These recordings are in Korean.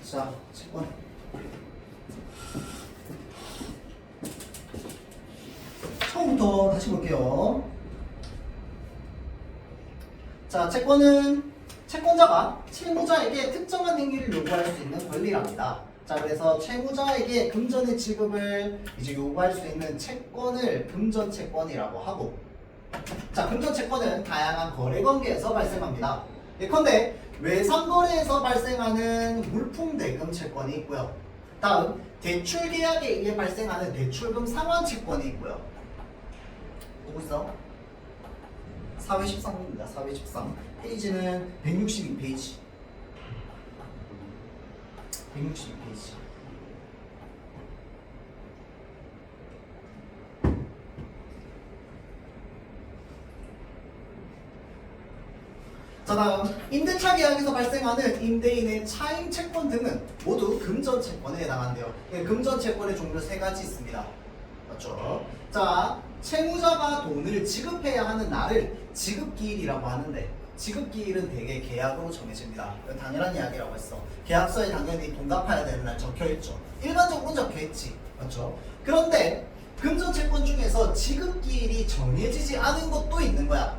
자, 채권. 처음부터 다시 볼게요. 자, 채권은 채권자가 채무자에게 특정한 행위를 요구할 수 있는 권리랍니다. 자, 그래서 채무자에게 금전의 지급을 이제 요구할 수 있는 채권을 금전채권이라고 하고, 자, 금전채권은 다양한 거래관계에서 발생합니다. 예컨대 외상거래에서 발생하는 물품대금 채권이 있고요. 다음 대출계약에 의해 발생하는 대출금 상환채권이 있고요. 보고 있어? 사회 13입니다. 사회 13. 페이지는 162페이지. 162페이지. 자, 다음 임대차 계약에서 발생하는 임대인의 차임 채권 등은 모두 금전채권에 해당한대요. 금전채권의 종류 세 가지 있습니다. 맞죠? 자, 채무자가 돈을 지급해야 하는 날을 지급기일이라고 하는데, 지급기일은 대개 계약으로 정해집니다. 이건 당연한 이야기라고 했어. 계약서에 당연히 돈 갚아야 되는 날 적혀있죠. 일반적으로는 적혀있지. 맞죠? 그런데 금전채권 중에서 지급기일이 정해지지 않은 것도 있는 거야.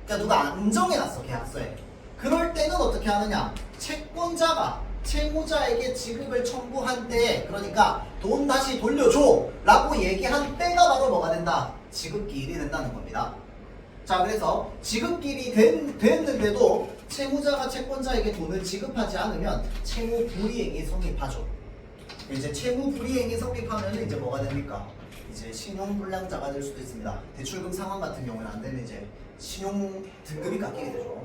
그러니까 누가 안 정해놨어, 계약서에. 그럴 때는 어떻게 하느냐? 채권자가 채무자에게 지급을 청구한 때에, 그러니까 돈 다시 돌려줘 라고 얘기한 때가 바로 뭐가 된다? 지급기일이 된다는 겁니다. 자, 그래서 지급기일이 됐는데도 채무자가 채권자에게 돈을 지급하지 않으면 채무불이행이 성립하죠. 이제 채무불이행이 성립하면 이제 뭐가 됩니까? 이제 신용불량자가 될 수도 있습니다. 대출금 상환 같은 경우는 안 되면 이제 신용 등급이 깎이게 되죠.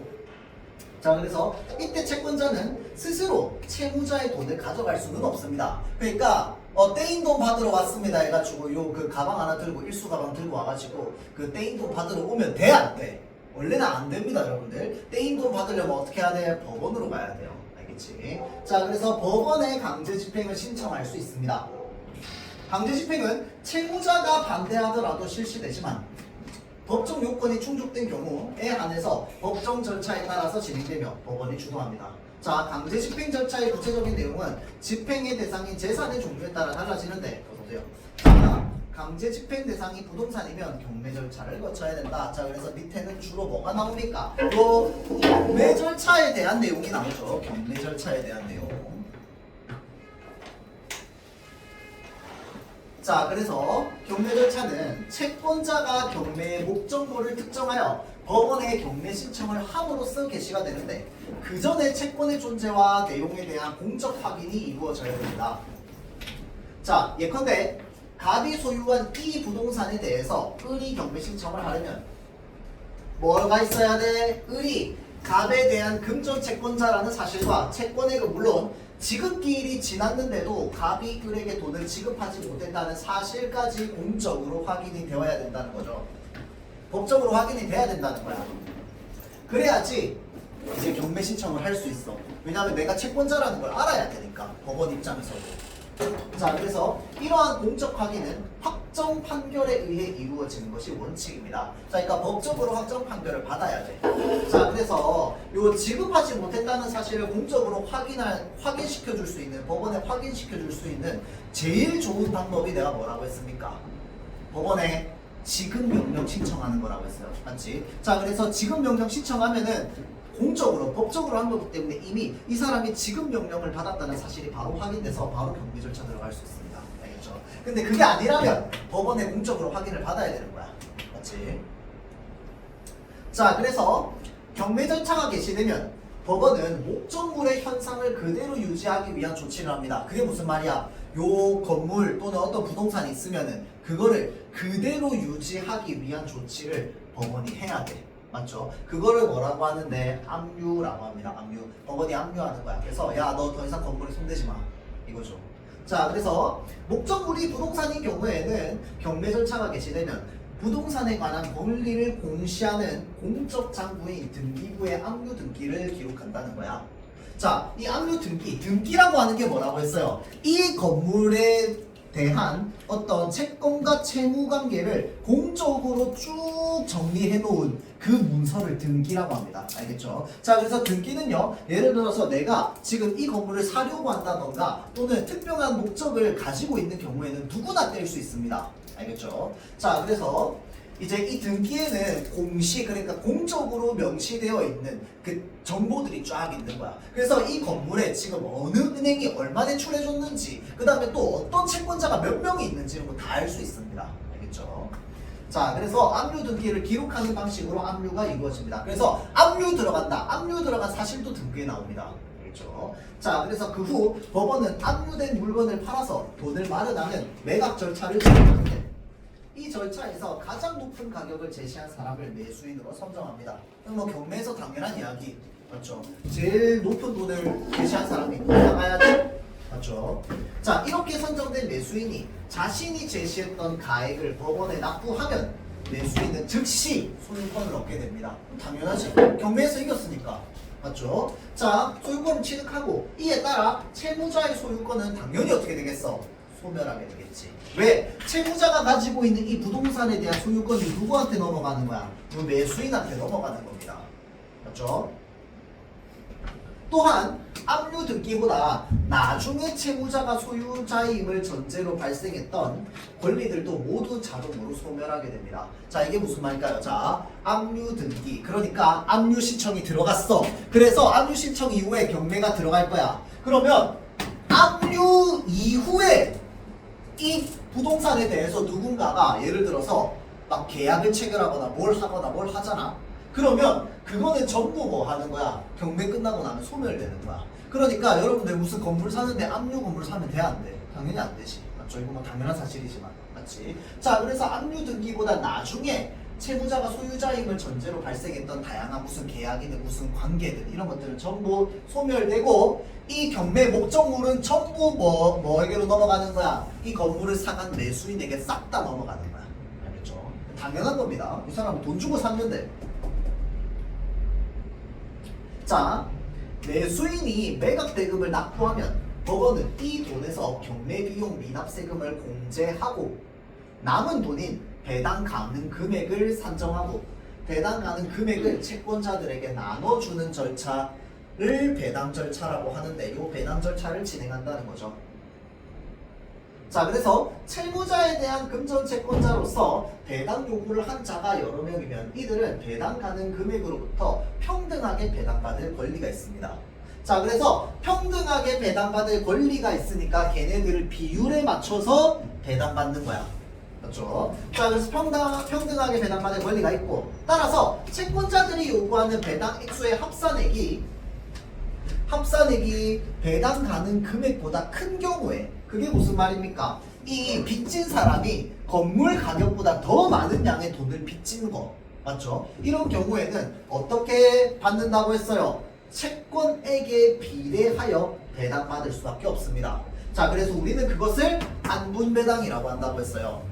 자, 그래서 이때 채권자는 스스로 채무자의 돈을 가져갈 수는 없습니다. 그러니까 떼인 돈 받으러 왔습니다 해가지고 요 그 가방 하나 들고 일수 가방 들고 와가지고 그 떼인 돈 받으러 오면 돼, 안 돼? 원래는 안 됩니다, 여러분들. 떼인 돈 받으려면 어떻게 해야 돼? 법원으로 가야 돼요. 알겠지? 자, 그래서 법원에 강제 집행을 신청할 수 있습니다. 강제 집행은 채무자가 반대하더라도 실시되지만 법정 요건이 충족된 경우에 한해서 법정 절차에 따라서 진행되며 법원이 주도합니다. 자, 강제 집행 절차의 구체적인 내용은 집행의 대상인 재산의 종류에 따라 달라지는데, 보세요. 자, 강제 집행 대상이 부동산이면 경매 절차를 거쳐야 된다. 자, 그래서 밑에는 주로 뭐가 나옵니까? 경매 절차에 대한 내용이 나오죠. 경매 절차에 대한 내용. 자, 그래서 경매 절차는 채권자가 경매의 목적물을 특정하여 법원에 경매 신청을 함으로써 개시가 되는데, 그 전에 채권의 존재와 내용에 대한 공적 확인이 이루어져야 됩니다. 자, 예컨대 갑이 소유한 이 부동산에 대해서 을이 경매 신청을 하려면 뭐가 있어야 돼? 을이 갑에 대한 금전 채권자라는 사실과 채권액은 물론 지급기일이 지났는데도 갑이 을에게 돈을 지급하지 못했다는 사실까지 공적으로 확인이 되어야 된다는 거죠. 법적으로 확인이 돼야 된다는 거야. 그래야지 이제 경매 신청을 할 수 있어. 왜냐하면 내가 채권자라는 걸 알아야 되니까, 법원 입장에서도. 자, 그래서 이러한 공적 확인은 확정 판결에 의해 이루어지는 것이 원칙입니다. 자, 그러니까 법적으로 확정 판결을 받아야 돼. 자, 그래서 요 지급하지 못했다는 사실을 공적으로 확인시켜 줄 수 있는, 법원에 확인시켜 줄 수 있는 제일 좋은 방법이 내가 뭐라고 했습니까? 법원에 지급명령 신청하는 거라고 했어요. 맞지? 자, 그래서 지급명령 신청하면은 공적으로, 법적으로 한 거기 때문에 이미 이 사람이 지급명령을 받았다는 사실이 바로 확인돼서 바로 경매 절차 들어갈 수 있습니다. 알겠죠? 근데 그게 아니라면 법원에 공적으로 확인을 받아야 되는 거야. 맞지? 자, 그래서 경매 절차가 개시되면 법원은 목적물의 현상을 그대로 유지하기 위한 조치를 합니다. 그게 무슨 말이야? 요 건물 또는 어떤 부동산이 있으면은 그거를 그대로 유지하기 위한 조치를 법원이 해야 돼. 맞죠? 그거를 뭐라고 하는데 압류라고 합니다. 압류. 법원이 압류하는 거야. 그래서 야, 너 더 이상 건물에 손대지 마. 이거죠. 자, 그래서 목적물이 부동산인 경우에는 경매 절차가 개시되면 부동산에 관한 권리를 공시하는 공적 장부인 등기부의 압류 등기를 기록한다는 거야. 자, 이 압류 등기라고 하는 게 뭐라고 했어요? 이 건물에 대한 어떤 채권과 채무 관계를 공적으로 쭉 쭉 정리해 놓은 그 문서를 등기라고 합니다. 알겠죠? 자, 그래서 등기는요, 예를 들어서 내가 지금 이 건물을 사려고 한다던가 또는 특별한 목적을 가지고 있는 경우에는 누구나 뗄 수 있습니다. 알겠죠? 자, 그래서 이제 이 등기에는 공시, 그러니까 공적으로 명시되어 있는 그 정보들이 쫙 있는 거야. 그래서 이 건물에 지금 어느 은행이 얼마 대출해줬는지, 그 다음에 또 어떤 채권자가 몇 명이 있는지 이런 거 다 알 수 있습니다. 알겠죠? 자, 그래서 압류 등기를 기록하는 방식으로 압류가 이루어집니다. 그래서 압류 들어간다, 압류 들어간 사실도 등기에 나옵니다. 알겠죠? 자, 그래서 그 후 법원은 압류된 물건을 팔아서 돈을 마련하는 매각 절차를 진행하는데, 이 절차에서 가장 높은 가격을 제시한 사람을 매수인으로 선정합니다. 뭐 경매에서 당연한 이야기 맞죠? 제일 높은 돈을 제시한 사람이 나가야지 맞죠? 자, 이렇게 선정된 매수인이 자신이 제시했던 가액을 법원에 납부하면 매수인은 즉시 소유권을 얻게 됩니다. 당연하지. 경매에서 이겼으니까. 맞죠? 자, 소유권을 취득하고 이에 따라 채무자의 소유권은 당연히 어떻게 되겠어? 소멸하게 되겠지. 왜? 채무자가 가지고 있는 이 부동산에 대한 소유권이 누구한테 넘어가는 거야? 그 매수인한테 넘어가는 겁니다. 맞죠? 또한 압류 등기보다 나중에 채무자가 소유자임을 전제로 발생했던 권리들도 모두 자동으로 소멸하게 됩니다. 자, 이게 무슨 말일까요? 자, 압류 등기, 그러니까 압류 신청이 들어갔어. 그래서 압류 신청 이후에 경매가 들어갈 거야. 그러면 압류 이후에 이 부동산에 대해서 누군가가 예를 들어서 막 계약을 체결하거나 뭘 하잖아. 그러면 그거는 전부 뭐 하는 거야? 경매 끝나고 나면 소멸되는 거야. 그러니까 여러분들 무슨 건물 사는데 압류 건물 사면 돼, 안 돼? 당연히 안 되지. 맞죠? 이거 뭐 당연한 사실이지만. 맞지? 자, 그래서 압류 등기보다 나중에 채무자가 소유자임을 전제로 발생했던 다양한 무슨 계약이든 무슨 관계든 이런 것들은 전부 소멸되고, 이 경매 목적물은 전부 뭐에게로 넘어가는 거야? 이 건물을 사간 매수인에게 싹 다 넘어가는 거야. 알겠죠? 당연한 겁니다. 이 사람은 돈 주고 샀는데. 자, 매수인이 매각 대금을 납부하면 법원은 이 돈에서 경매 비용 미납 세금을 공제하고 남은 돈인 배당 가능 금액을 산정하고 배당 가능 금액을 채권자들에게 나눠주는 절차를 배당 절차라고 하는데, 이 배당 절차를 진행한다는 거죠. 자, 그래서 채무자에 대한 금전 채권자로서 배당 요구를 한 자가 여러 명이면 이들은 배당 가능 금액으로부터 평등하게 배당받을 권리가 있습니다. 자, 그래서 평등하게 배당받을 권리가 있으니까 걔네들을 비율에 맞춰서 배당받는 거야. 맞죠? 자, 그래서 평등하게 배당받을 권리가 있고, 따라서 채권자들이 요구하는 배당 액수의 합산액이 배당 가능 금액보다 큰 경우에, 그게 무슨 말입니까? 이 빚진 사람이 건물 가격보다 더 많은 양의 돈을 빚진 거 맞죠? 이런 경우에는 어떻게 받는다고 했어요? 채권액에 비례하여 배당받을 수밖에 없습니다. 자, 그래서 우리는 그것을 안분배당이라고 한다고 했어요.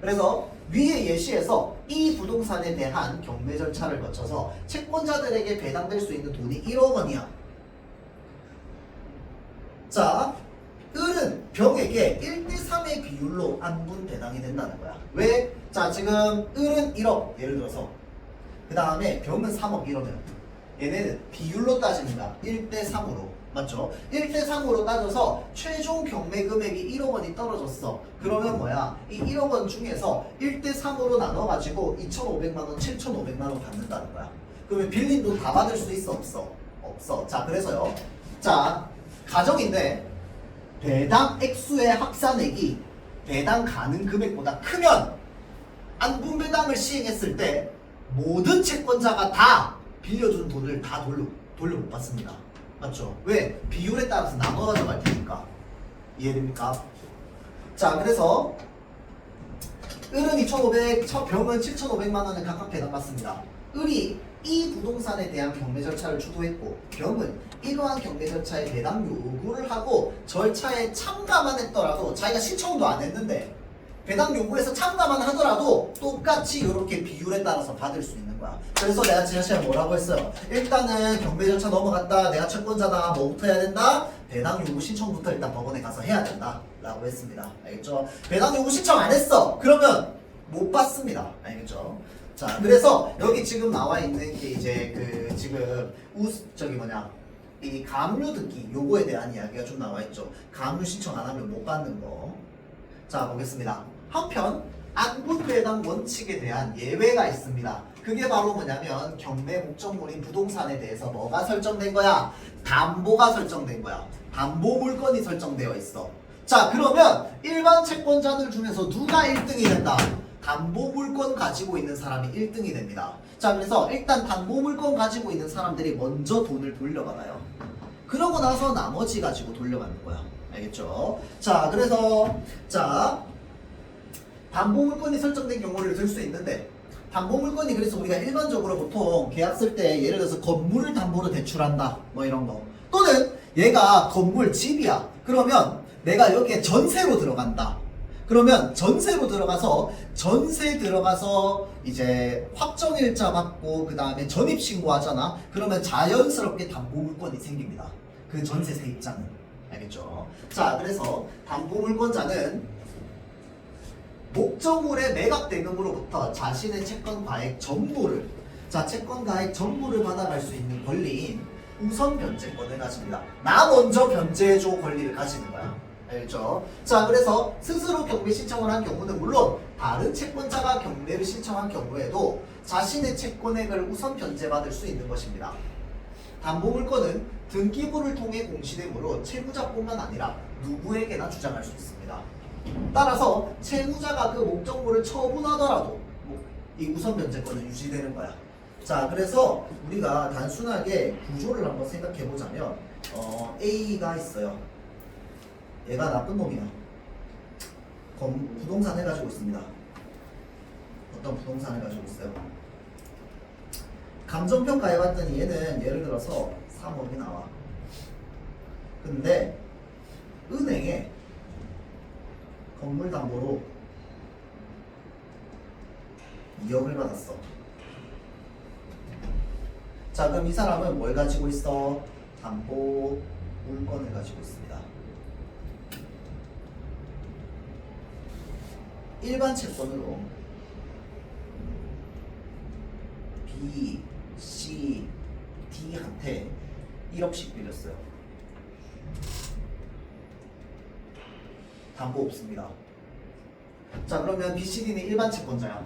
그래서 위의 예시에서 이 부동산에 대한 경매 절차를 거쳐서 채권자들에게 배당될 수 있는 돈이 1억 원이야. 자, 을은 병에게 1대3의 비율로 안분 배당이 된다는 거야. 왜? 자, 지금 을은 1억 예를 들어서, 그 다음에 병은 3억 이러면 얘네는 비율로 따집니다. 1대3으로. 맞죠? 1대3으로 따져서 최종 경매 금액이 1억 원이 떨어졌어. 그러면 뭐야? 이 1억 원 중에서 1대3으로 나눠가지고 2,500만 원, 7,500만 원 받는다는 거야. 그러면 빌린 돈 다 받을 수 있어? 없어? 없어. 자, 그래서요. 자, 가정인데 배당 액수의 합산액이 배당 가능 금액보다 크면 안분배당을 시행했을 때 모든 채권자가 다 빌려준 돈을 다 돌려 못 받습니다. 맞죠? 왜? 비율에 따라서 나눠 가져갈 테니까. 이해됩니까? 자, 그래서 을은 2,500, 병은 7,500만 원을 각각 배당받습니다. 을이 이 부동산에 대한 경매 절차를 주도했고 병은 이러한 경매 절차에 배당 요구를 하고 절차에 참가만 했더라도, 자기가 신청도 안 했는데 배당 요구에서 참가만 하더라도 똑같이 이렇게 비율에 따라서 받을 수 있는 거야. 그래서 내가 지난 시간에 뭐라고 했어요? 일단은 경매 절차 넘어갔다, 내가 채권자다, 뭐부터 해야 된다? 배당 요구 신청부터 일단 법원에 가서 해야 된다 라고 했습니다. 알겠죠? 배당 요구 신청 안 했어 그러면 못 받습니다. 알겠죠? 자, 그래서 여기 지금 나와 있는 게 이제 그 지금 이 가압류 등기 요거에 대한 이야기가 좀 나와 있죠. 가압류 신청 안 하면 못 받는 거. 자, 보겠습니다. 한편 안분배당 원칙에 대한 예외가 있습니다. 그게 바로 뭐냐면 경매 목적물인 부동산에 대해서 뭐가 설정된 거야? 담보가 설정된 거야. 담보 물건이 설정되어 있어. 자, 그러면 일반 채권자들 중에서 누가 1등이 된다? 담보 물건 가지고 있는 사람이 1등이 됩니다. 자, 그래서 일단 담보 물건 가지고 있는 사람들이 먼저 돈을 돌려받아요. 그러고 나서 나머지 가지고 돌려받는 거야. 알겠죠? 자, 그래서 담보 물건이 설정된 경우를 들 수 있는데, 담보 물건이 그래서 우리가 일반적으로 보통 계약 쓸 때 예를 들어서 건물을 담보로 대출한다 뭐 이런 거, 또는 얘가 건물 집이야. 그러면 내가 여기에 전세로 들어간다. 그러면 전세 들어가서 이제 확정일자 받고 그 다음에 전입신고 하잖아. 그러면 자연스럽게 담보 물건이 생깁니다. 그 전세 세입자는. 알겠죠? 자, 그래서 담보 물건자는 목적물의 매각 대금으로부터 자신의 채권 가액 전부를 받아갈 수 있는 권리인 우선 변제권을 가집니다. 나 먼저 변제해줘 권리를 가지는 거야. 알겠죠? 자, 그래서 스스로 경매 신청을 한 경우는 물론 다른 채권자가 경매를 신청한 경우에도 자신의 채권액을 우선 변제받을 수 있는 것입니다. 담보 물건은 등기부를 통해 공시되므로 채무자뿐만 아니라 누구에게나 주장할 수 있습니다. 따라서 채무자가 그 목적물을 처분하더라도 이 우선 변제권은 유지되는 거야. 자, 그래서 우리가 단순하게 구조를 한번 생각해 보자면 A가 있어요. 얘가 나쁜 놈이야. 부동산을 가지고 있습니다. 어떤 부동산을 가지고 있어요? 감정평가 해봤더니 얘는 예를 들어서 3억이 나와. 근데 은행에 건물 담보로 2억을 받았어. 자, 그럼 이 사람은 뭘 가지고 있어? 담보 물건을 가지고 있습니다. 일반 채권으로 B, C, D한테 1억씩 빌렸어요. 담보 없습니다. 자, 그러면 B, C, D는 일반 채권자야.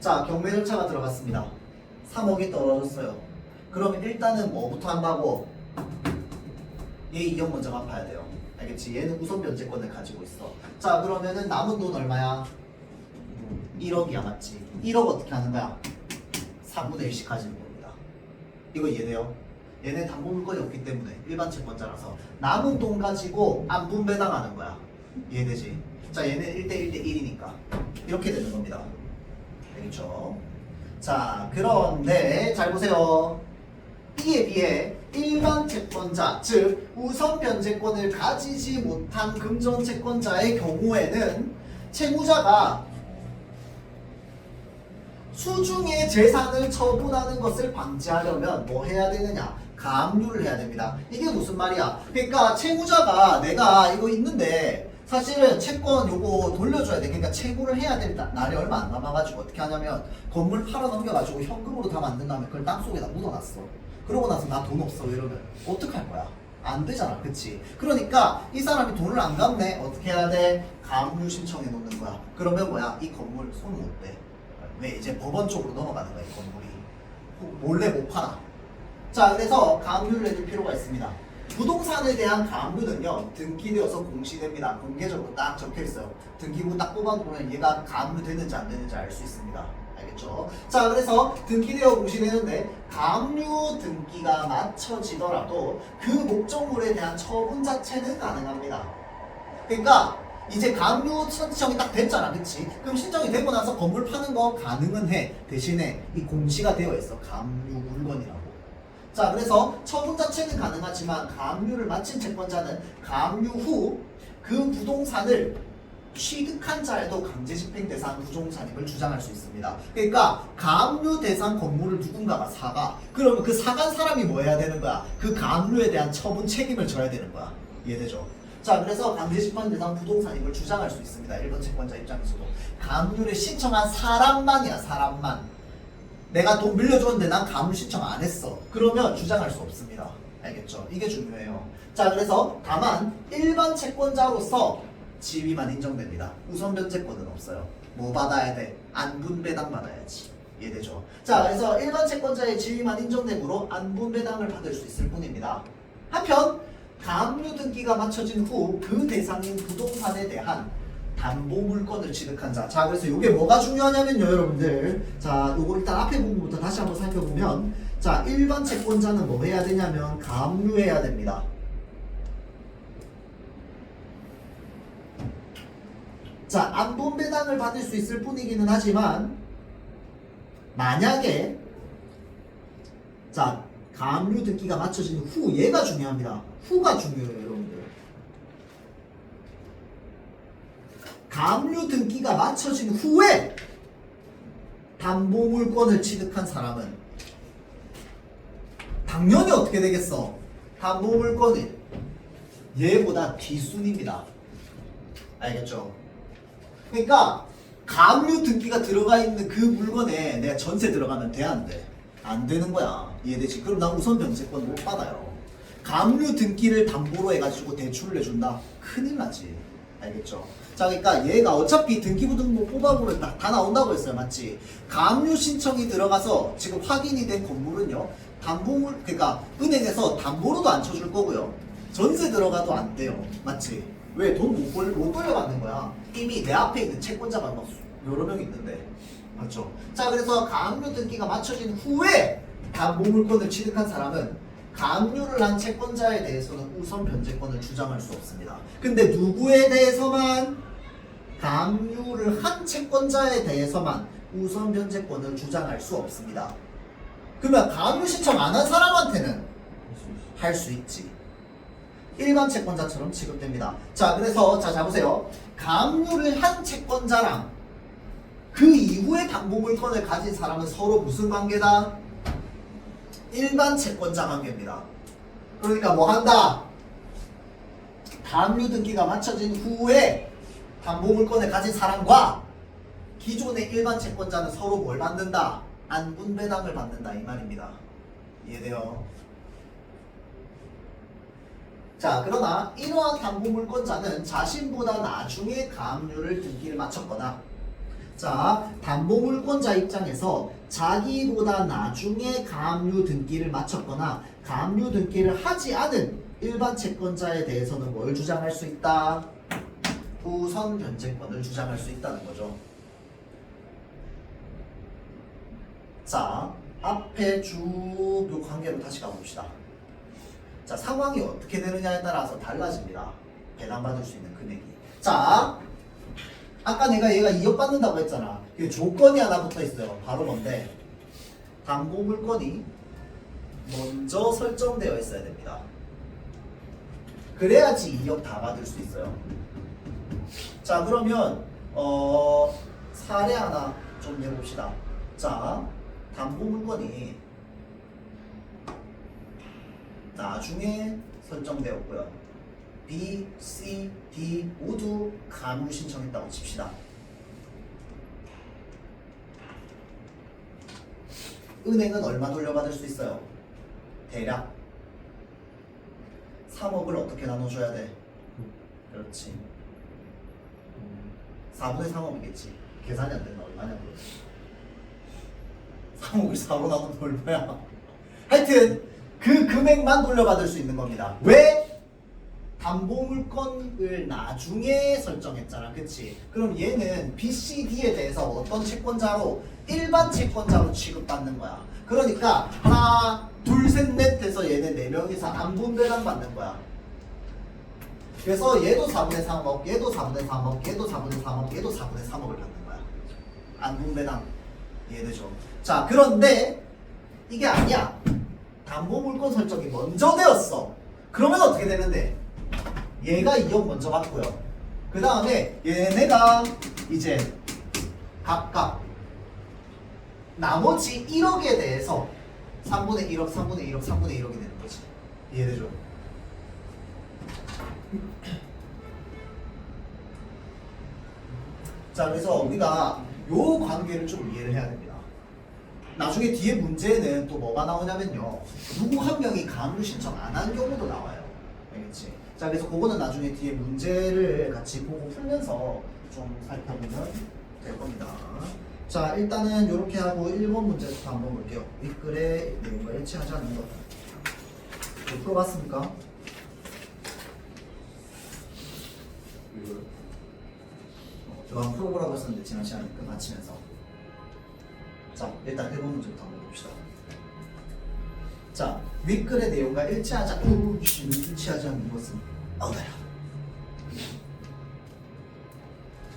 자, 경매 절차가 들어갔습니다. 3억이 떨어졌어요. 그러면 일단은 뭐부터 한다고? 얘 2억 먼저 갚아야 돼요. 알겠지? 얘는 우선 변제권을 가지고 있어. 자, 그러면은 남은 돈 얼마야? 1억이야, 맞지? 1억 어떻게 하는 거야? 4분의 1씩 가지는 겁니다. 이거 이해돼요? 얘네 담보 물건이 없기 때문에 일반 채권자라서 남은 돈 가지고 안 분배당하는 거야. 이해되지? 자, 얘는 1대1 대1이니까 이렇게 되는 겁니다. 알겠죠? 자, 그런데 잘 보세요. 이에 비해 일반 채권자, 즉 우선 변제권을 가지지 못한 금전 채권자의 경우에는 채무자가 수중의 재산을 처분하는 것을 방지하려면 뭐 해야 되느냐? 가압류를 해야 됩니다. 이게 무슨 말이야? 그러니까 채무자가 내가 이거 있는데 사실은 채권 요거 돌려줘야 돼. 그러니까 채무를 해야 될 날이 얼마 안 남아가지고 어떻게 하냐면 건물 팔아 넘겨가지고 현금으로 다 만든 다음에 그걸 땅속에다 묻어놨어. 그러고 나서 나 돈 없어 이러면 어떡할 거야? 안 되잖아, 그치? 그러니까 이 사람이 돈을 안 갚네. 어떻게 해야 돼? 가압류 신청해 놓는 거야. 그러면 뭐야? 이 건물 손 못 대. 왜? 이제 법원 쪽으로 넘어가는 거야, 이 건물이. 몰래 못 팔아. 자, 그래서 가압류를 해줄 필요가 있습니다. 부동산에 대한 가압류는요, 등기되어서 공시됩니다. 공개적으로 딱 적혀 있어요. 등기부 딱 뽑아보면 얘가 가압류 되는지 안 되는지 알 수 있습니다. 알겠죠? 자, 그래서 등기되어 공시되는데 가압류 등기가 맞춰지더라도 그 목적물에 대한 처분 자체는 가능합니다. 그러니까 이제 가압류 신청이 딱 됐잖아, 그치? 그럼 신청이 되고 나서 건물 파는 거 가능은 해. 대신에 이 공시가 되어 있어. 가압류 물건이라고. 자, 그래서 처분 자체는 가능하지만 가압류를 마친 채권자는 가압류 후 그 부동산을 취득한 자에도 강제집행 대상 부동산임을 주장할 수 있습니다. 그러니까 가압류 대상 건물을 누군가가 사가. 그러면 그 사간 사람이 뭐 해야 되는 거야? 그 가압류에 대한 처분 책임을 져야 되는 거야. 이해되죠? 자, 그래서 강제심판 대상 부동산임을 주장할 수 있습니다. 1번 채권자 입장에서도. 가압류를 신청한 사람만이야, 사람만. 내가 돈 빌려줬는데 난 가압류 신청 안 했어. 그러면 주장할 수 없습니다. 알겠죠? 이게 중요해요. 자, 그래서 다만 일반 채권자로서 지위만 인정됩니다. 우선 변제권은 없어요. 뭐 받아야 돼? 안분배당 받아야지. 이해되죠? 자, 그래서 일반 채권자의 지위만 인정되므로 안분배당을 받을 수 있을 뿐입니다. 한편 가압류 등기가 맞춰진 후 그 대상인 부동산에 대한 담보 물건을 취득한 자. 자, 그래서 이게 뭐가 중요하냐면요, 여러분들. 자, 요거 일단 앞에 부분부터 다시 한번 살펴보면, 자, 일반 채권자는 뭐 해야 되냐면 가압류해야 됩니다. 자, 안분배당을 받을 수 있을 뿐이기는 하지만 만약에 자, 가압류 등기가 맞춰진 후, 얘가 중요합니다. 후가 중요해요, 여러분들. 가압류 등기가 맞춰진 후에 담보물권을 취득한 사람은 당연히 어떻게 되겠어? 담보물권이 얘보다 뒷순입니다. 알겠죠? 그러니까 가압류 등기가 들어가 있는 그 물건에 내가 전세 들어가면 돼, 안 돼? 안 되는 거야. 이해되지? 그럼 난 우선 변제권 못 받아요. 가압류 등기를 담보로 해가지고 대출을 해준다? 큰일 나지. 알겠죠? 자, 그러니까 얘가 어차피 등기부등본 뽑아보면 다 나온다고 했어요. 맞지? 가압류 신청이 들어가서 지금 확인이 된 건물은요, 담보물, 그러니까 은행에서 담보로도 안 쳐줄 거고요, 전세 들어가도 안 돼요. 맞지? 왜? 돈 못 돌려받는 거야. 이미 내 앞에 있는 채권자가 막 여러 명 있는데. 맞죠? 자, 그래서 가압류 등기가 맞춰진 후에 담보물권을 취득한 사람은 가압류를 한 채권자에 대해서는 우선 변제권을 주장할 수 없습니다. 근데 누구에 대해서만? 가압류를 한 채권자에 대해서만 우선 변제권을 주장할 수 없습니다. 그러면 가압류 신청 안 한 사람한테는 할 수 있지. 일반 채권자처럼 취급됩니다. 자, 그래서 자 보세요. 가압류를 한 채권자랑 그 이후에 담보물권을 가진 사람은 서로 무슨 관계다? 일반 채권자 관계입니다. 그러니까 뭐 한다? 가압류 등기가 맞춰진 후에 담보물권을 가진 사람과 기존의 일반 채권자는 서로 뭘 받는다? 안분배당을 받는다, 이 말입니다. 이해돼요? 자, 그러나 이러한 담보물권자는 자신보다 나중에 가압류를 등기를 마쳤거나, 자, 담보물권자 입장에서 자기보다 나중에 가압류 등기를 마쳤거나 가압류 등기를 하지 않은 일반 채권자에 대해서는 뭘 주장할 수 있다? 우선 변제권을 주장할 수 있다는 거죠. 자, 앞에 쭉 요 관계로 다시 가봅시다. 자, 상황이 어떻게 되느냐에 따라서 달라집니다. 배당받을 수 있는 금액이. 자, 아까 내가 얘가 2억 받는다고 했잖아. 그 조건이 하나 붙어 있어요. 바로 뭔데? 담보물건이 먼저 설정되어 있어야 됩니다. 그래야지 2억 다 받을 수 있어요. 자, 그러면 사례 하나 좀 내봅시다. 자, 담보물건이 나중에 설정되었고요. B, C, D 모두 가압류 신청했다고 칩시다. 은행은 얼마 돌려받을 수 있어요? 대략 3억을 어떻게 나눠줘야 돼? 그렇지. 4분의 3억이겠지. 계산이 안 된다. 얼마냐고. 3억을 4로 나누면 얼마야? 하여튼 그 금액만 돌려받을 수 있는 겁니다. 왜? 담보물건을 나중에 설정했잖아. 그치? 그럼 얘는 B, C, D에 대해서 어떤 채권자로? 일반 채권자로 취급받는 거야. 그러니까 하나, 둘, 셋, 넷 해서 얘네 4명이서 안분배당 받는 거야. 그래서 얘도 4분의 3억, 얘도 4분의 3억, 얘도 4분의 3억, 얘도 4분의 3억을 받는 거야. 안분배당. 이해되죠? 자, 그런데 이게 아니야. 담보물건 설정이 먼저 되었어. 그러면 어떻게 되는데? 얘가 2억 먼저 받고요. 그 다음에 얘네가 이제 각각 나머지 1억에 대해서 3분의 1억, 3분의 1억, 3분의 1억이 되는 거지. 이해되죠? 자, 그래서 우리가 요 관계를 좀 이해를 해야 됩니다. 나중에 뒤에 문제는 또 뭐가 나오냐면요. 누구 한 명이 가압류 신청 안 한 경우도 나와요. 알겠지? 자, 그래서 그거는 나중에 뒤에 문제를 같이 보고 풀면서 좀 살펴보면 될 겁니다. 자, 일단은 이렇게 하고 1번 문제부터 한번 볼게요. 윗글에 내용과 일치하지 않는 것. 풀어봤습니까? 이거 한번 풀어보라고 했었는데 지난 시간에 끝마치면서. 자, 일단 1번 문제부터 한번 봅시다. 자, 윗글의 내용과 일치하지 않는 것은 어디야?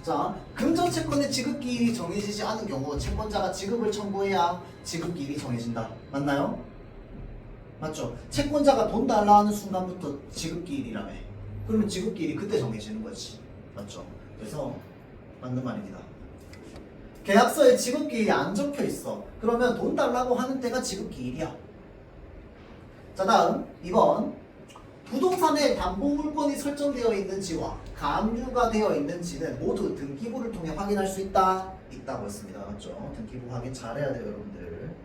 자, 금전 채권의 지급기일이 정해지지 않은 경우 채권자가 지급을 청구해야 지급기일이 정해진다. 맞나요? 맞죠? 채권자가 돈 달라 하는 순간부터 지급기일이라며. 그러면 지급기일이 그때 정해지는 거지. 맞죠? 그래서 맞는 말입니다. 계약서에 지급기일이 안 적혀 있어. 그러면 돈 달라고 하는 때가 지급기일이야. 자, 다음 2번. 부동산에 담보물건이 설정되어 있는지와 가압류가 되어 있는지는 모두 등기부를 통해 확인할 수 있다. 있다고 했습니다. 맞죠? 등기부 확인 잘해야 돼요, 여러분들.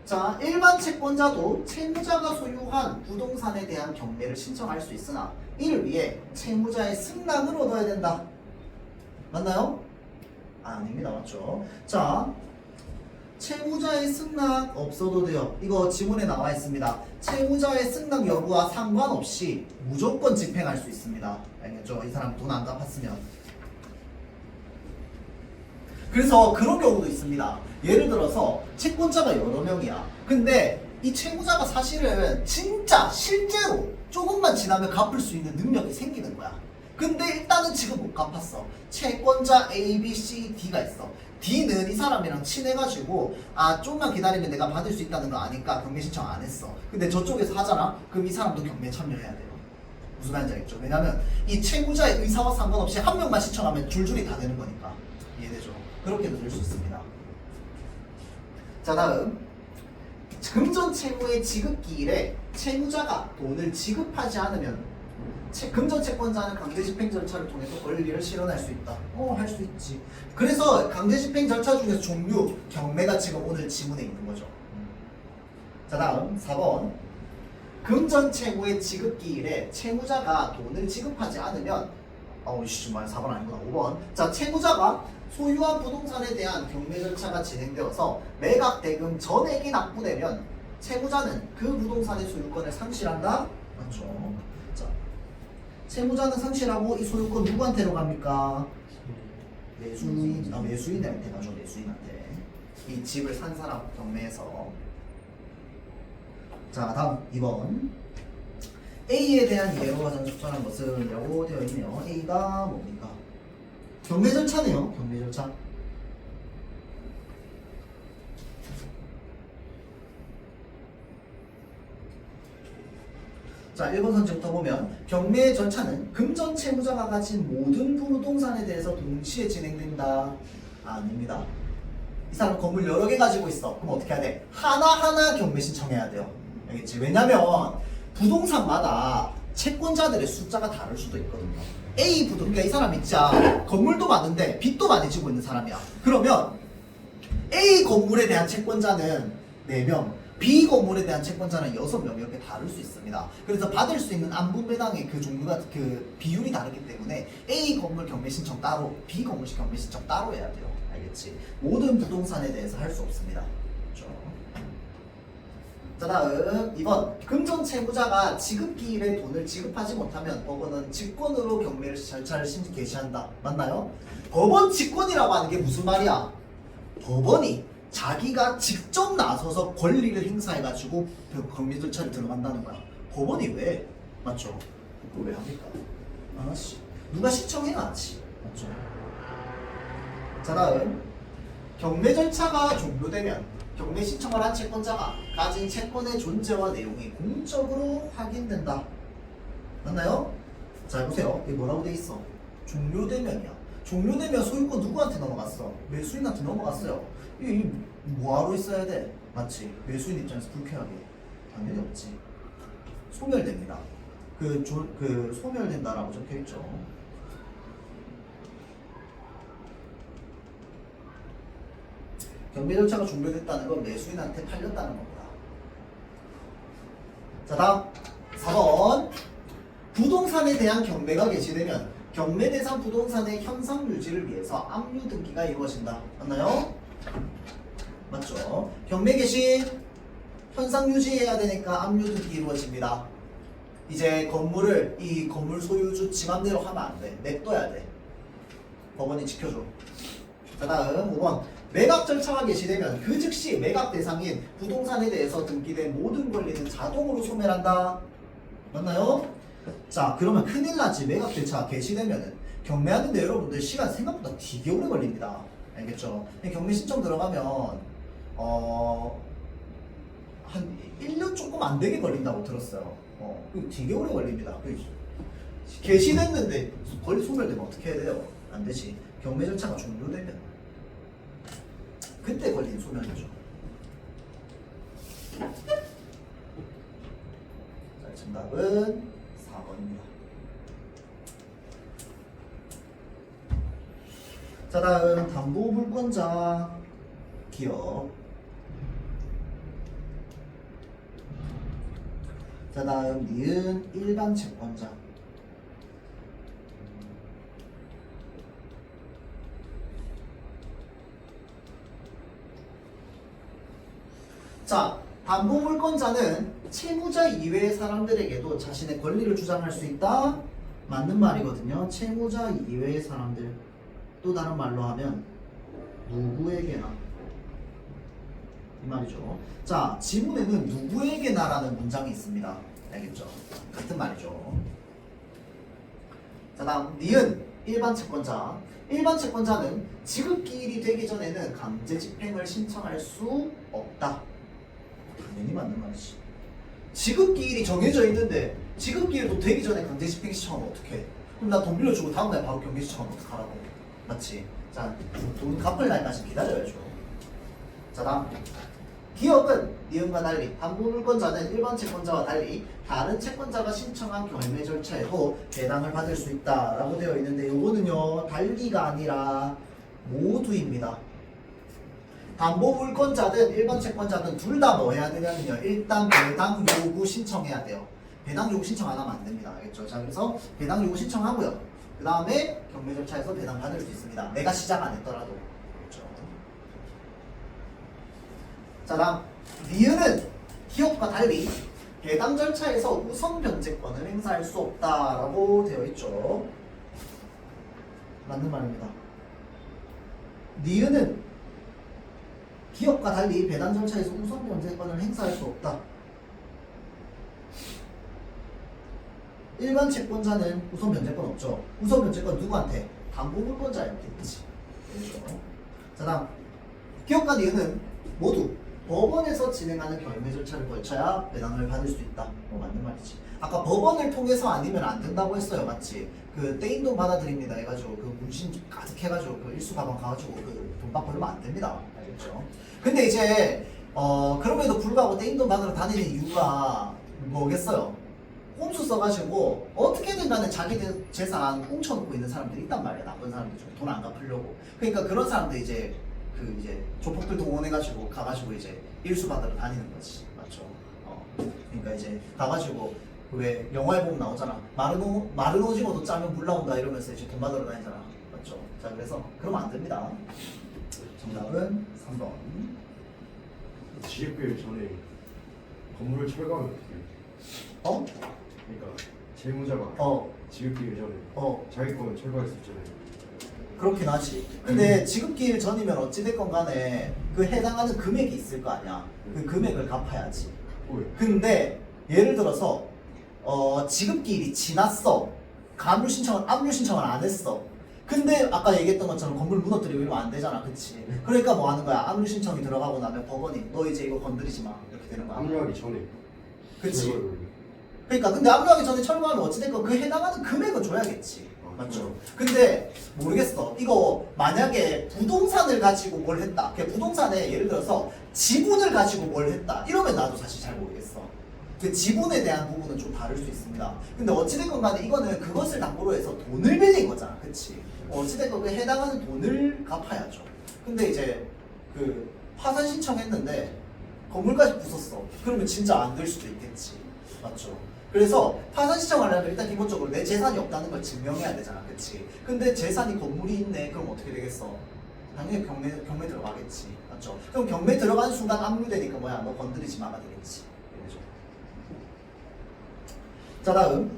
자, 일반 채권자도 채무자가 소유한 부동산에 대한 경매를 신청할 수 있으나 이를 위해 채무자의 승낙을 얻어야 된다. 맞나요? 아닙니다. 맞죠? 자, 채무자의 승낙 없어도 돼요. 이거 지문에 나와 있습니다. 채무자의 승낙 여부와 상관없이 무조건 집행할 수 있습니다. 알겠죠? 이 사람 돈 안 갚았으면. 그래서 그런 경우도 있습니다. 예를 들어서 채권자가 여러 명이야. 근데 이 채무자가 사실은 진짜 실제로 조금만 지나면 갚을 수 있는 능력이 생기는 거야. 근데 일단은 지금 못 갚았어. 채권자 A, B, C, D가 있어. D는 이 사람이랑 친해가지고 좀만 기다리면 내가 받을 수 있다는 거 아니까 경매 신청 안 했어. 근데 저쪽에서 하잖아? 그럼 이 사람도 경매에 참여해야 돼요. 무슨 말인지 알겠죠? 왜냐면 이 채무자의 의사와 상관없이 한 명만 신청하면 줄줄이 다 되는 거니까. 이해되죠? 그렇게도 될 수 있습니다. 자, 다음 금전 채무의 지급기일에 채무자가 돈을 지급하지 않으면 금전 채권자는 강제 집행 절차를 통해서 권리를 실현할 수 있다. 할 수 있지. 그래서 강제 집행 절차 중에서 종류 경매가 지금 오늘 지문에 있는 거죠. 자, 다음 4번 금전 채무의 지급기일에 채무자가 돈을 지급하지 않으면 정말 4번 아니구나. 5번. 자, 채무자가 소유한 부동산에 대한 경매 절차가 진행되어서 매각 대금 전액이 납부되면 채무자는 그 부동산의 소유권을 상실한다. 맞죠? 자, 채무자는 상실하고 이 소유권 누구한테로 갑니까? 매수인한테 가죠. 매수인한테. 이 집을 산 사람 경매에서. 자, 다음 2번. A에 대한 이해로 가장 적절한 것은 라고 되어 있네요. A가 뭡니까? 경매 절차네요. 경매 절차. 자, 1번 선지부터 보면 경매 절차는 금전 채무자가 가진 모든 부동산에 대해서 동시에 진행된다. 아닙니다. 이 사람 건물 여러 개 가지고 있어. 그럼 어떻게 해야 돼? 하나하나 경매 신청해야 돼요. 알겠지? 왜냐면 부동산마다 채권자들의 숫자가 다를 수도 있거든요. A 부동, 그러니까 이 사람이 진짜 건물도 많은데 빚도 많이 지고 있는 사람이야. 그러면 A 건물에 대한 채권자는 4명, B 건물에 대한 채권자는 6명 이렇게 다를 수 있습니다. 그래서 받을 수 있는 안분배당의 그 종류가 그 비율이 다르기 때문에 A 건물 경매 신청 따로, B 건물 경매 신청 따로 해야 돼요. 알겠지? 모든 부동산에 대해서 할 수 없습니다. 그렇죠? 자, 다음 2번 금전 채무자가 지급기일에 돈을 지급하지 못하면 법원은 직권으로 경매 절차를 개시한다. 맞나요? 법원 직권이라고 하는 게 무슨 말이야? 법원이 자기가 직접 나서서 권리를 행사해가지고 경매 절차를 들어간다는 거야. 법원이 왜? 맞죠? 그걸 왜 합니까? 누가 신청해야지. 맞죠? 자, 다음 경매 절차가 종료되면 경매 신청을 한 채권자가 가진 채권의 존재와 내용이 공적으로 확인된다. 맞나요? 자, 보세요. 이게 뭐라고 돼 있어? 종료되면이야. 종료되면 소유권 누구한테 넘어갔어? 매수인한테 넘어갔어요. 이 뭐하러 있어야 돼? 맞지? 매수인 입장에서 불쾌하게 당연히 없지. 소멸됩니다. 그 소멸된다라고 적혀 있죠. 경매 절차가 종료됐다는 건 매수인한테 팔렸다는 겁니다. 자, 다음 4번. 부동산에 대한 경매가 개시되면 경매 대상 부동산의 현상 유지를 위해서 압류 등기가 이루어진다. 맞나요? 맞죠? 경매 개시 현상 유지해야 되니까 압류 등기 이루어집니다. 이제 이 건물 소유주 지 맘대로 하면 안 돼. 냅둬야 돼. 법원이 지켜줘. 자, 다음 5번. 매각 절차가 개시되면 그 즉시 매각 대상인 부동산에 대해서 등기된 모든 권리는 자동으로 소멸한다. 맞나요? 자, 그러면 큰일 나지. 매각 절차가 개시되면은 경매하는데 여러분들 시간 생각보다 되게 오래 걸립니다. 알겠죠? 경매 신청 들어가면 한 1년 조금 안 되게 걸린다고 들었어요. 되게 오래 걸립니다. 개시됐는데 권리 소멸되면 어떻게 해야 돼요? 안 되지. 경매 절차가 종료되면 그때 걸린 소멸이죠. 자, 정답은 4번입니다. 자, 다음 담보물권자 기업. 자, 다음 니은 일반 채권자. 자, 담보물권자는 채무자 이외의 사람들에게도 자신의 권리를 주장할 수 있다. 맞는 말이거든요. 채무자 이외의 사람들. 또 다른 말로 하면 누구에게나. 이 말이죠. 자, 지문에는 누구에게나라는 문장이 있습니다. 알겠죠? 같은 말이죠. 자, 다음 니은 일반 채권자. 일반 채권자는 지급기일이 되기 전에는 강제 집행을 신청할 수 없다. 당연히 맞는 말이지. 지급기일이 정해져 있는데 지급기일도 되기 전에 강제 집행 신청하면 어떡해? 그럼 나 돈 빌려주고 다음날 바로 경계 신청하면 어떡하라고? 맞지? 자, 돈 갚을 날까지 기다려야죠. 자, 다음 기업은 니은과 달리 담보물권자는 일반 채권자와 달리 다른 채권자가 신청한 경매 절차에도 배당을 받을 수 있다라고 되어 있는데 요거는요 달리가 아니라 모두입니다. 담보물권자든 일반 채권자든 둘 다 뭐 해야 되냐면요 일단 배당 요구 신청해야 돼요. 배당 요구 신청 안 하면 안 됩니다. 알겠죠? 자, 그래서 배당 요구 신청하고요. 그 다음에 경매 절차에서 배당 받을 수 있습니다. 내가 시작 안 했더라도. 그렇죠? 자, 다음 니은은 기업과 달리 배당 절차에서 우선 변제권을 행사할 수 없다라고 되어 있죠. 맞는 말입니다. 니은은 기업과 달리 배당 절차에서 우선 변제권을 행사할 수 없다. 일반 채권자는 우선 변제권 없죠. 우선 변제권 누구한테? 담보물권자한테 있지. 그렇죠? 자, 다음 기업과 니은은 모두 법원에서 진행하는 경매 절차를 거쳐야 배당을 받을 수 있다. 맞는 말이지. 아까 법원을 통해서 아니면 안 된다고 했어요. 맞지? 그 떼인 돈 받아드립니다 해가지고 그 문신 가득 해가지고 그 일수 가방 가가지고 그 돈밥 벌면 안 됩니다. 알겠죠? 근데 이제 그럼에도 불구하고 떼인 돈 받으러 다니는 이유가 뭐겠어요? 꼼수 써가지고 어떻게든 간에 자기 재산 훔쳐놓고 있는 사람들이 있단 말이야. 나쁜 사람들 중에 돈 안 갚으려고. 그러니까 그런 사람들 이제 조폭들 동원해가지고 가가지고 이제 일수 받으러 다니는 거지. 맞죠? 그러니까 이제 가가지고 왜 영화에 보면 나오잖아. 마른 오징어도 짜면 물 나온다 이러면서 이제 돈 받으러 다니잖아. 맞죠? 자, 그래서 그러면 안 됩니다. 정답은 3번. 지급비율 전에 건물을 철거하면 어떻게 해요? 그러니까 채무자가 지급비율 전에 자기 거는 철거할 수 있잖아요. 그렇긴 하지. 근데 지급기일 전이면 어찌됐건 간에 그 해당하는 금액이 있을 거 아니야. 그 금액을 갚아야지. 근데 예를 들어서 지급기일이 지났어. 압류 신청을 안 했어. 근데 아까 얘기했던 것처럼 건물 무너뜨리고 이러면 안 되잖아. 그치? 그러니까 뭐 하는 거야? 압류 신청이 들어가고 나면 법원이 너 이제 이거 건드리지 마. 이렇게 되는 거야. 압류하기 전에. 그치? 그러니까 근데 압류하기 전에 철거하면 어찌됐건 그 해당하는 금액은 줘야겠지. 맞죠? 근데 모르겠어. 이거 만약에 부동산을 가지고 뭘 했다. 부동산에 예를 들어서 지분을 가지고 뭘 했다. 이러면 나도 사실 잘 모르겠어. 그 지분에 대한 부분은 좀 다를 수 있습니다. 근데 어찌됐건 간에 이거는 그것을 담보로 해서 돈을 빌린 거잖아. 그치? 어찌됐건 그 해당하는 돈을 갚아야죠. 근데 이제 그 파산 신청했는데 건물까지 부쉈어. 그러면 진짜 안 될 수도 있겠지. 맞죠? 그래서 파산 신청하려면 일단 기본적으로 내 재산이 없다는 걸 증명해야 되잖아. 그치? 근데 재산이 건물이 있네. 그럼 어떻게 되겠어? 당연히 경매 들어가겠지. 맞죠? 그럼 경매 들어가는 순간 압류되니까 뭐야? 너 건드리지 마가 되겠지. 그죠? 자, 다음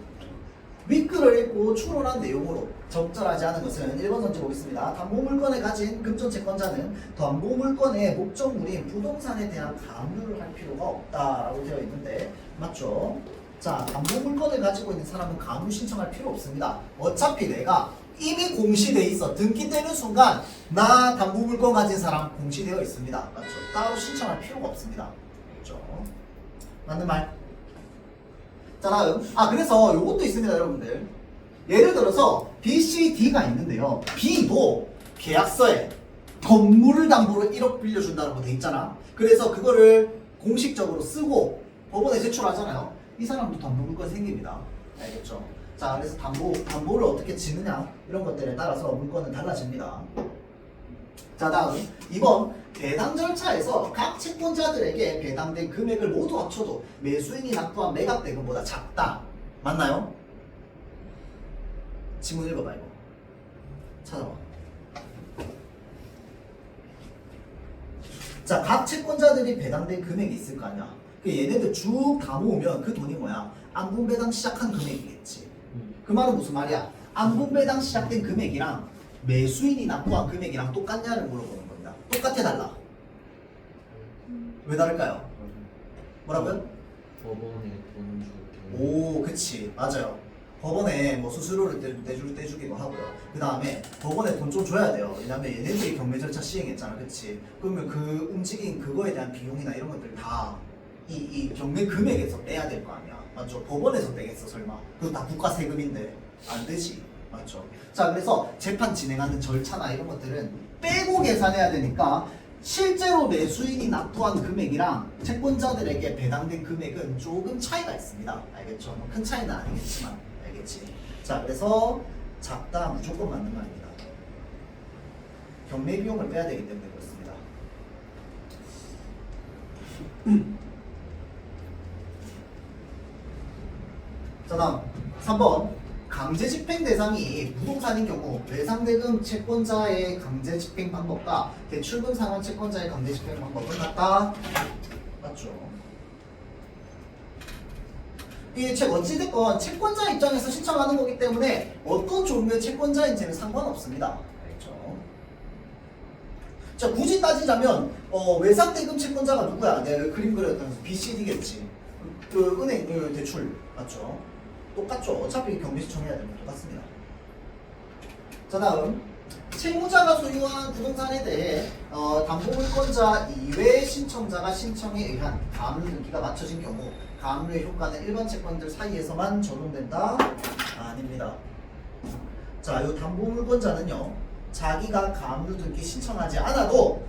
윗글을 읽고 추론한 내용으로 적절하지 않은 것은 1번 선지 보겠습니다. 담보물건을 가진 금전채권자는 담보물건의 목적물인 부동산에 대한 가압류를 할 필요가 없다라고 되어 있는데 맞죠? 자, 담보물건을 가지고 있는 사람은 가압류 신청할 필요 없습니다. 어차피 내가 이미 공시돼 있어. 등기되는 순간 나 담보물건 가진 사람 공시되어 있습니다. 맞죠? 따로 신청할 필요가 없습니다. 그렇죠? 맞는 말? 자, 다음. 그래서 요것도 있습니다, 여러분들. 예를 들어서 B, C, D가 있는데요. B도 계약서에 건물을 담보로 1억 빌려준다고 돼 있잖아. 그래서 그거를 공식적으로 쓰고 법원에 제출하잖아요. 이 사람도 담보물건 생깁니다. 알겠죠? 자, 그래서 담보를 어떻게 지느냐 이런 것들에 따라서 물건은 달라집니다. 자, 다음 2번 배당 절차에서 각 채권자들에게 배당된 금액을 모두 합쳐도 매수인이 납부한 매각대금보다 작다. 맞나요? 지문 읽어봐 이거. 찾아봐. 자, 각 채권자들이 배당된 금액이 있을 거 아니야. 얘네들 쭉 다 모으면 그 돈이 뭐야? 안분배당 시작한 금액이겠지. 그 말은 무슨 말이야? 안분배당 시작된 금액이랑 매수인이 납부한 금액이랑 똑같냐를 물어보는 겁니다. 똑같아 달라? 왜 다를까요? 뭐라고요? 법원에 돈 줄 경우. 오, 그치, 맞아요. 법원에 뭐 수수료를 떼주기도 하고요. 그 다음에 법원에 돈 좀 줘야 돼요. 왜냐면 얘네들이 경매 절차 시행했잖아, 그치? 그러면 그 움직인 그거에 대한 비용이나 이런 것들 다 이 경매 금액에서 떼야 될 거 아니야, 맞죠? 법원에서 떼겠어 설마? 그거 다 국가 세금인데 안 되지, 맞죠? 자, 그래서 재판 진행하는 절차나 이런 것들은 빼고 계산해야 되니까 실제로 매수인이 납부한 금액이랑 채권자들에게 배당된 금액은 조금 차이가 있습니다. 알겠죠? 뭐 큰 차이는 아니겠지만 알겠지? 자, 그래서 작다 무조건 맞는 말입니다. 경매 비용을 빼야 되기 때문에 그렇습니다. 자, 다음 3번 강제 집행 대상이 부동산인 경우 외상대금 채권자의 강제 집행 방법과 대출금 상환 채권자의 강제 집행 방법은 같다? 맞죠? 이 책 어찌됐건 채권자 입장에서 신청하는 거기 때문에 어떤 종류의 채권자인지는 상관없습니다. 알겠죠? 자, 굳이 따지자면 외상대금 채권자가 누구야? 내가 그림 그렸다면서 BCD겠지. 그 은행 대출 맞죠? 똑같죠. 어차피 경매 신청해야 되는 거 똑같습니다. 자, 다음 채무자가 소유한 부동산에 대해 담보물권자 이외 신청자가 신청에 의한 가압류 등기가 맞춰진 경우 가압류의 효과는 일반 채권들 사이에서만 적용된다? 아닙니다. 자, 이 담보물권자는요 자기가 가압류 등기 신청하지 않아도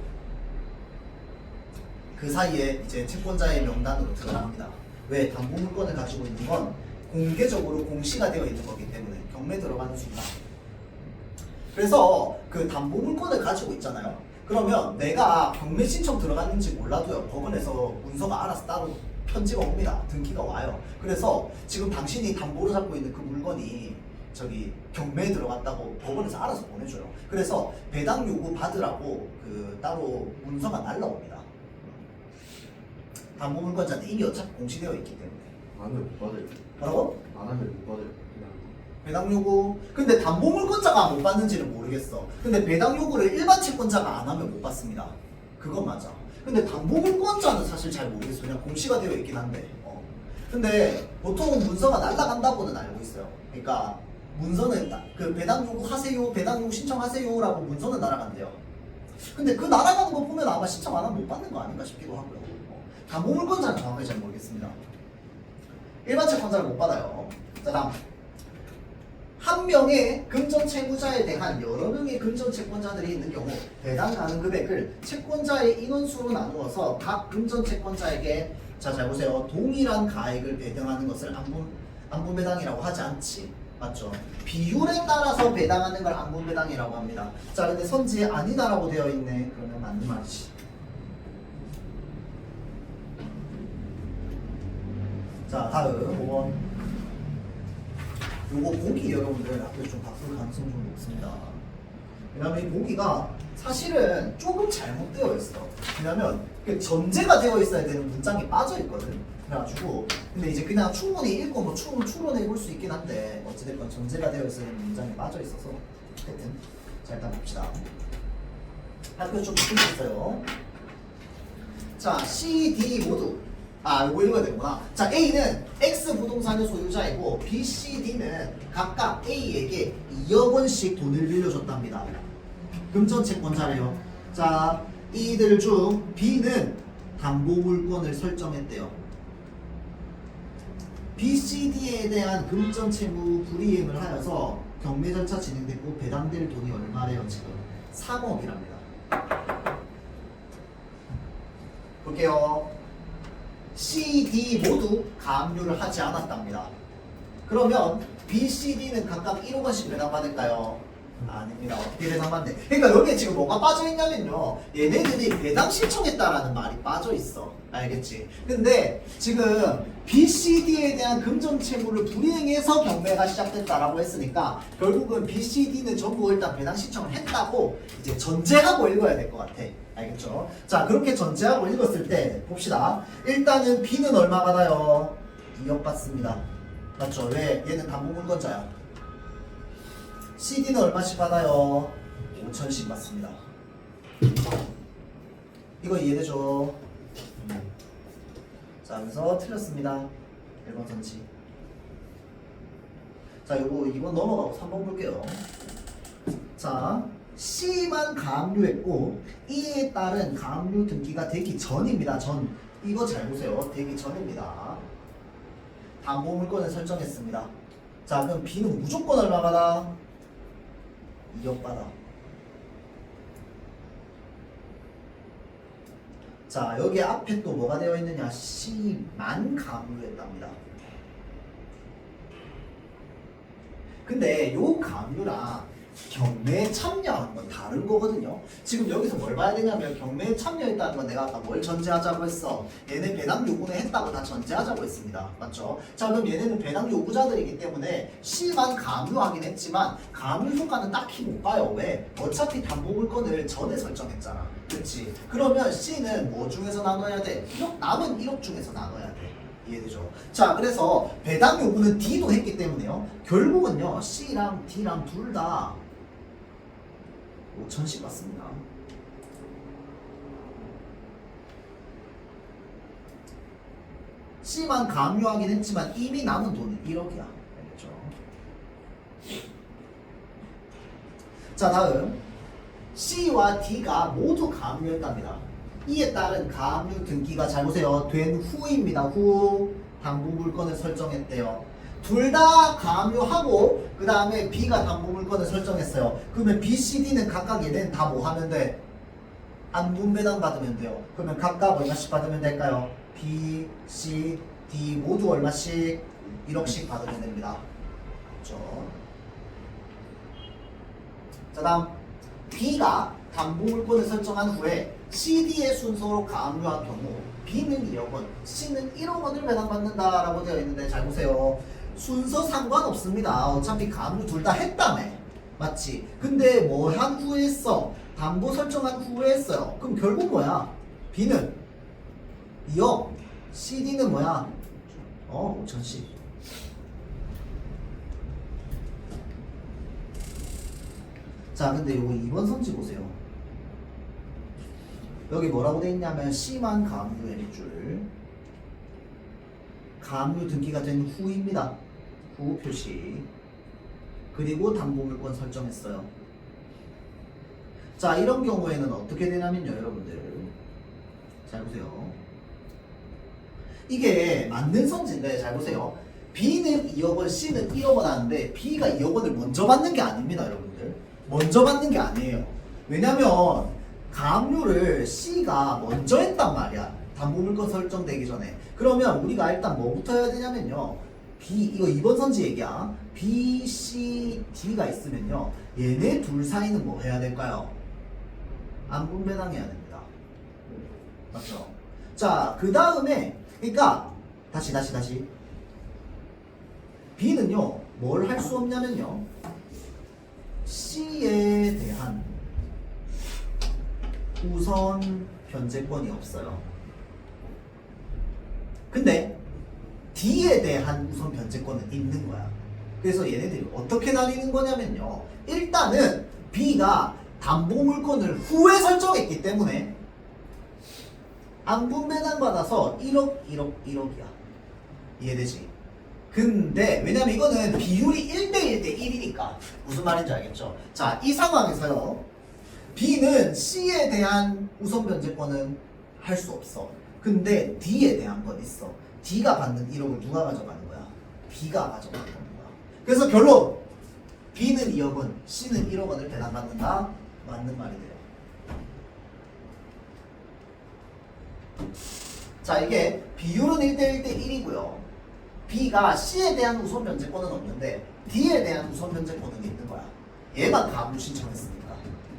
그 사이에 이제 채권자의 명단으로 들어갑니다. 왜? 담보물권을 가지고 있는 건 공개적으로 공시가 되어 있는 거기 때문에 경매 들어가는 순간. 그래서 그 담보물권을 가지고 있잖아요. 그러면 내가 경매 신청 들어갔는지 몰라도요 법원에서 문서가 알아서 따로 편지가 옵니다. 등기가 와요. 그래서 지금 당신이 담보로 잡고 있는 그 물건이 저기 경매에 들어갔다고 법원에서 알아서 보내줘요. 그래서 배당 요구 받으라고 그 따로 문서가 날라옵니다. 담보물권자는 이미 어차피 공시되어 있기 때문에. 안 하면 못 받아요. 뭐라고? 안 하면 못 받아요. 그냥 배당 요구. 근데 담보물권자가 못 받는지는 모르겠어. 근데 배당 요구를 일반 채권자가 안 하면 못 받습니다. 그건 맞아. 근데 담보물권자는 사실 잘 모르겠어. 그냥 공시가 되어 있긴 한데. 근데 보통 문서가 날라간다고는 알고 있어요. 그러니까 문서는 그 배당 요구 하세요, 배당 요구 신청하세요라고 문서는 날아간대요. 근데 그 날아가는 거 보면 아마 신청 안 하면 못 받는 거 아닌가 싶기도 하고요. 담보물권자는 정확하게 잘 모르겠습니다. 일반 채권자를 못 받아요. 자, 다음 한 명의 금전 채무자에 대한 여러 명의 금전 채권자들이 있는 경우 배당 가능 금액을 채권자의 인원수로 나누어서 각 금전 채권자에게 자, 잘 보세요. 동일한 가액을 배당하는 것을 안분배당이라고 하지 않지. 맞죠? 비율에 따라서 배당하는 걸 안분배당이라고 합니다. 자, 근데 선지 아니다라고 되어 있네. 그러면 맞는 말이지. 자, 다음 5번. 요거 보기 여러분들 학교에 좀 바꿀 가능성이 좀 높습니다. 왜냐면 이 보기가 사실은 조금 잘못되어 있어. 왜냐면 전제가 되어 있어야 되는 문장이 빠져 있거든. 그래가지고 근데 이제 그냥 충분히 읽고 뭐 추론해 볼 수 있긴 한데 어찌됐건 전제가 되어 있어야 되는 문장이 빠져 있어서 하여튼 자 일단 봅시다. 학교 좀 바꿀 수 있어요. 자, C, D 모두 이거 읽어야 되구나. 자, A는 X 부동산의 소유자이고 B, C, D는 각각 A에게 2억 원씩 돈을 빌려줬답니다. 금전 채권자래요. 자, 이들 중 B는 담보물권을 설정했대요. B, C, D에 대한 금전 채무 불이행을 하여서 경매 절차 진행됐고 배당될 돈이 얼마래요? 지금 3억이랍니다. 볼게요. C, D 모두 가압류를 하지 않았답니다. 그러면 B, C, D는 각각 1억 원씩 배당받을까요? 아닙니다. 어떻게 배당받네? 그러니까 여기에 지금 뭐가 빠져있냐면요, 얘네들이 배당 신청했다라는 말이 빠져있어. 알겠지? 근데 지금 B, C, D에 대한 금전 채무를 불이행해서 경매가 시작됐다라고 했으니까 결국은 B, C, D는 전부 일단 배당 신청을 했다고 이제 전제하고 읽어야 될 것 같아. 알겠죠? 자, 그렇게 전제하고 읽었을 때 봅시다. 일단은 B는 얼마 받아요? 2억 받습니다. 맞죠? 왜? 얘는 담보물권자야. CD는 얼마씩 받아요? 5천씩 받습니다. 이거 이해되죠? 자, 그래서 틀렸습니다. 1번 선지. 자, 요거 2번 넘어가고 3번 볼게요. 자, C만 가압류했고 E에 따른 가압류 등기가 되기 전입니다. 전. 이거 잘 보세요. 되기 전입니다. 담보물권을 설정했습니다. 자, 그럼 B는 무조건 얼마 받아? 2억 받아. 자, 여기 앞에 또 뭐가 되어 있느냐? C만 가압류했답니다. 근데 요 가압류랑 경매에 참여한 건 다른 거거든요. 지금 여기서 뭘 봐야 되냐면 경매에 참여했다는 건 내가 아까 뭘 전제하자고 했어? 얘네 배당 요구는 했다고 다 전제하자고 했습니다. 맞죠? 자, 그럼 얘네는 배당 요구자들이기 때문에 C만 가압류하긴 했지만 가압류 효과는 딱히 못 봐요. 왜? 어차피 담보물권을 전에 설정했잖아. 그렇지? 그러면 C는 뭐 중에서 나눠야 돼? 1억, 남은 1억 중에서 나눠야 돼. 이해되죠? 자, 그래서 배당 요구는 D도 했기 때문에요. 결국은요, C랑 D랑 둘 다 5천씩 받습니다. C만 가압류하긴 했지만 이미 남은 돈은 1억이야. 알겠죠? 자, 다음 C와 D가 모두 가압류했답니다. 이에 따른 가압류 등기가 잘 보세요. 된 후입니다. 후 담보물권을 설정했대요. 둘 다 가압류하고 그 다음에 B가 담보물권을 설정했어요. 그러면 B, C, D는 각각 얘네는 다 뭐 하면 돼? 안분배당 받으면 돼요. 그러면 각각 얼마씩 받으면 될까요? B, C, D 모두 얼마씩? 1억씩 받으면 됩니다. 그렇죠? 자, 다음 B가 담보물권을 설정한 후에 CD의 순서로 가압류한 경우 B는 2억 원, C는 1억 원을 배당받는다라고 되어 있는데 잘 보세요. 순서 상관없습니다. 어차피 가압류 둘 다 했다며. 맞지? 근데 뭐 한 후에 했어? 담보 설정한 후에 했어요. 그럼 결국 뭐야? B는 2억, CD는 뭐야? 5천씩. 자, 근데 요거 2번 선지 보세요. 여기 뭐라고 돼 있냐면 C만 가압류의 줄, 가압류 등기가 된 후입니다. 후 표시. 그리고 담보물권 설정했어요. 자, 이런 경우에는 어떻게 되냐면요, 여러분들 잘 보세요. 이게 맞는 선지인데 잘 보세요. B는 2억 원, C는 1억 원 하는데 B가 2억 원을 먼저 받는 게 아닙니다, 여러분들. 먼저 받는 게 아니에요. 왜냐면 가압류를 C가 먼저 했단 말이야. 담보물건 설정되기 전에. 그러면 우리가 일단 뭐부터 해야 되냐면요. 이거 2번 선지 얘기야. B, C, D가 있으면요. 얘네 둘 사이는 뭐 해야 될까요? 안분배당해야 됩니다. 맞죠? 자, 그 다음에 그러니까 다시 B는요. 뭘 할 수 없냐면요. C에 대한 우선 변제권이 없어요. 근데 D에 대한 우선 변제권은 있는 거야. 그래서 얘네들이 어떻게 나뉘는 거냐면요. 일단은 B가 담보물건을 후에 설정했기 때문에 안분배당 받아서 1억이야. 이해되지? 근데 왜냐면 이거는 비율이 1대1 대 1이니까 무슨 말인지 알겠죠? 자, 이 상황에서요. B는 C에 대한 우선 변제권은 할 수 없어. 근데 D에 대한 건 있어. D가 받는 1억을 누가 가져가는 거야? B가 가져가는 거야. 그래서 결론! B는 2억 원, C는 1억 원을 배당받는다? 맞는 말이 돼요. 자, 이게 비율은 1대1 대 1이고요. B가 C에 대한 우선 변제권은 없는데 D에 대한 우선 변제권은 있는 거야. 얘만 가압류 신청했으니까.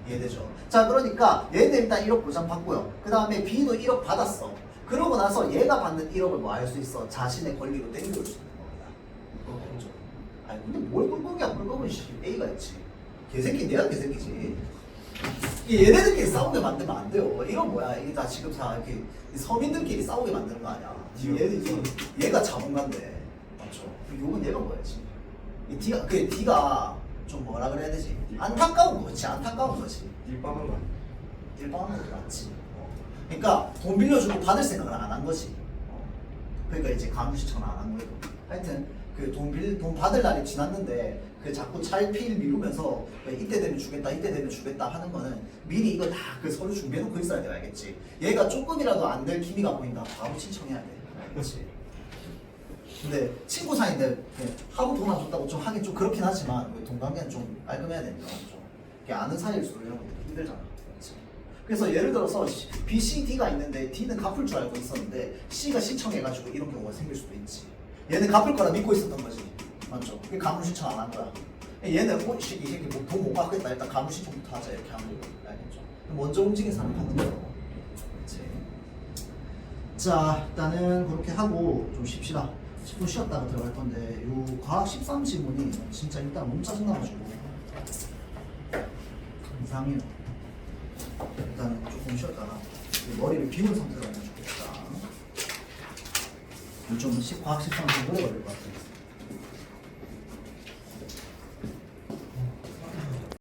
이해되죠? 자, 그러니까 얘는 일단 1억 보장받고요. 그 다음에 B도 1억 받았어. 그러고 나서 얘가 받는 1억을 뭐 할 수 있어? 자신의 권리로 땡겨올 수 있는 겁니다. 그렇죠? 아니 근데 뭘 꿀꺽이야? 꿀꺽은 A가 있지. 개새끼 내가 개새끼지. 얘네들끼리 싸우게 만들면 안 돼요. 이건 뭐야? 이게 다 지금 다 이렇게 서민들끼리 싸우게 만드는 거 아니야? 지금 얘가 자본가인데, 맞죠? 욕은 얘가 뭐야지? D가 좀 뭐라 그래야 되지? 안타까운 거지. 일방은 거 일방은 거 맞지. 그러니까 돈 빌려주고 받을 생각을 안 한 거지. 그러니까 이제 가압류 신청을 안 한 거예요. 하여튼 그 돈 받을 날이 지났는데 그 자꾸 차일피일 미루면서 이때 되면 주겠다 하는 거는 미리 이거 다 그 서류 준비해놓고 있어야 돼. 알겠지? 얘가 조금이라도 안 될 기미가 보인다. 바로 신청해야 돼. 알겠지? 근데 친구 사이인데 하루 돈 안 줬다고 좀 하긴 좀 그렇긴 하지만 돈 관계는 좀 깔끔해야 되니까 좀 이게 아는 사이일수록 이런 것도 힘들잖아. 그렇지? 그래서 예를 들어서 B, C, D가 있는데 D는 갚을 줄 알고 있었는데 C가 신청해가지고 이런 경우가 생길 수도 있지. 얘는 갚을 거라 믿고 있었던 거지. 맞죠? 그게 가압류 신청 안 한 거야. 얘는 이 새끼 돈 못 갚겠다. 일단 가압류 신청부터 하자 이렇게 하는 거 알겠죠? 먼저 움직인 사람 받는 거고. 그렇지? 자, 일단은 그렇게 하고 좀 쉽시다. 10분 쉬었다가 들어갈 건데 요 과학 13지문이 진짜 일단 너무 짜증나가지고 이상해요. 일단 조금 쉬었다가 머리를 비운 상태로 하면 좋겠다. 좀 과학 13지문 오래 걸릴 것 같아요.